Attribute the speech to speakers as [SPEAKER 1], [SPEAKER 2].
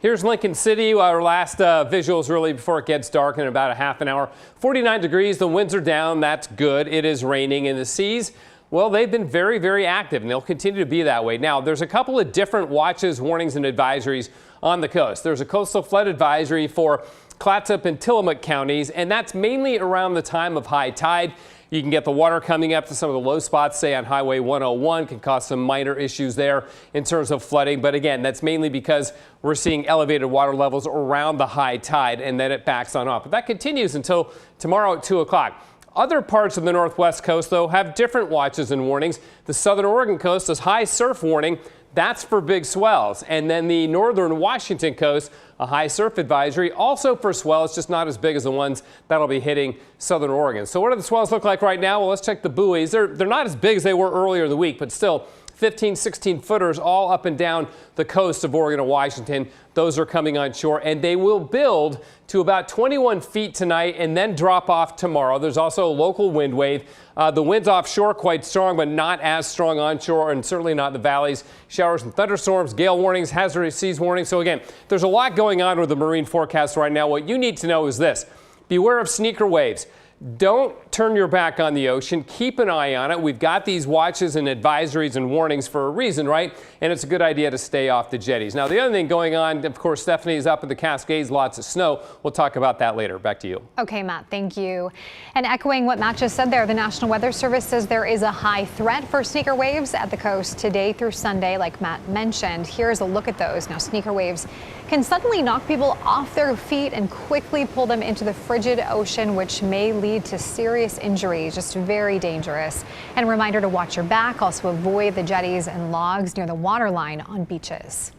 [SPEAKER 1] Here's Lincoln City, our last visuals really before it gets dark in about a half an hour. 49 degrees, the winds are down, that's good. It is raining, and the seas, well, they've been very, very active, and they'll continue to be that way. Now, there's a couple of different watches, warnings, and advisories on the coast. There's a coastal flood advisory for Clatsop and Tillamook counties, and that's mainly around the time of high tide. You can get the water coming up to some of the low spots, say on Highway 101, can cause some minor issues there in terms of flooding. But again, that's mainly because we're seeing elevated water levels around the high tide, and then it backs on off. But that continues until tomorrow at 2 o'clock. Other parts of the northwest coast, though, have different watches and warnings. The southern Oregon coast has high surf warning. That's for big swells. And then the northern Washington coast, a high surf advisory, also for swells, just not as big as the ones that'll be hitting southern Oregon. So what do the swells look like right now? Well, let's check the buoys. They're not as big as they were earlier in the week, but still 15, 16 footers all up and down the coast of Oregon and Washington. Those are coming on shore, and they will build to about 21 feet tonight and then drop off tomorrow. There's also a local wind wave. The winds offshore quite strong, but not as strong onshore, and certainly not in the valleys. Showers and thunderstorms, gale warnings, hazardous seas warnings. So again, there's a lot going on with the marine forecast right now. What you need to know is this: beware of sneaker waves. Don't turn your back on the ocean. Keep an eye on it. We've got these watches and advisories and warnings for a reason, right? And it's a good idea to stay off the jetties. Now, the other thing going on, of course, Stephanie, is up in the Cascades, lots of snow. We'll talk about that later. Back to you.
[SPEAKER 2] Okay, Matt, thank you. And echoing what Matt just said there, the National Weather Service says there is a high threat for sneaker waves at the coast today through Sunday, like Matt mentioned. Here's a look at those. Now, sneaker waves can suddenly knock people off their feet and quickly pull them into the frigid ocean, which may lead to serious injury. Just very dangerous. And a reminder to watch your back. Also avoid the jetties and logs near the waterline on beaches.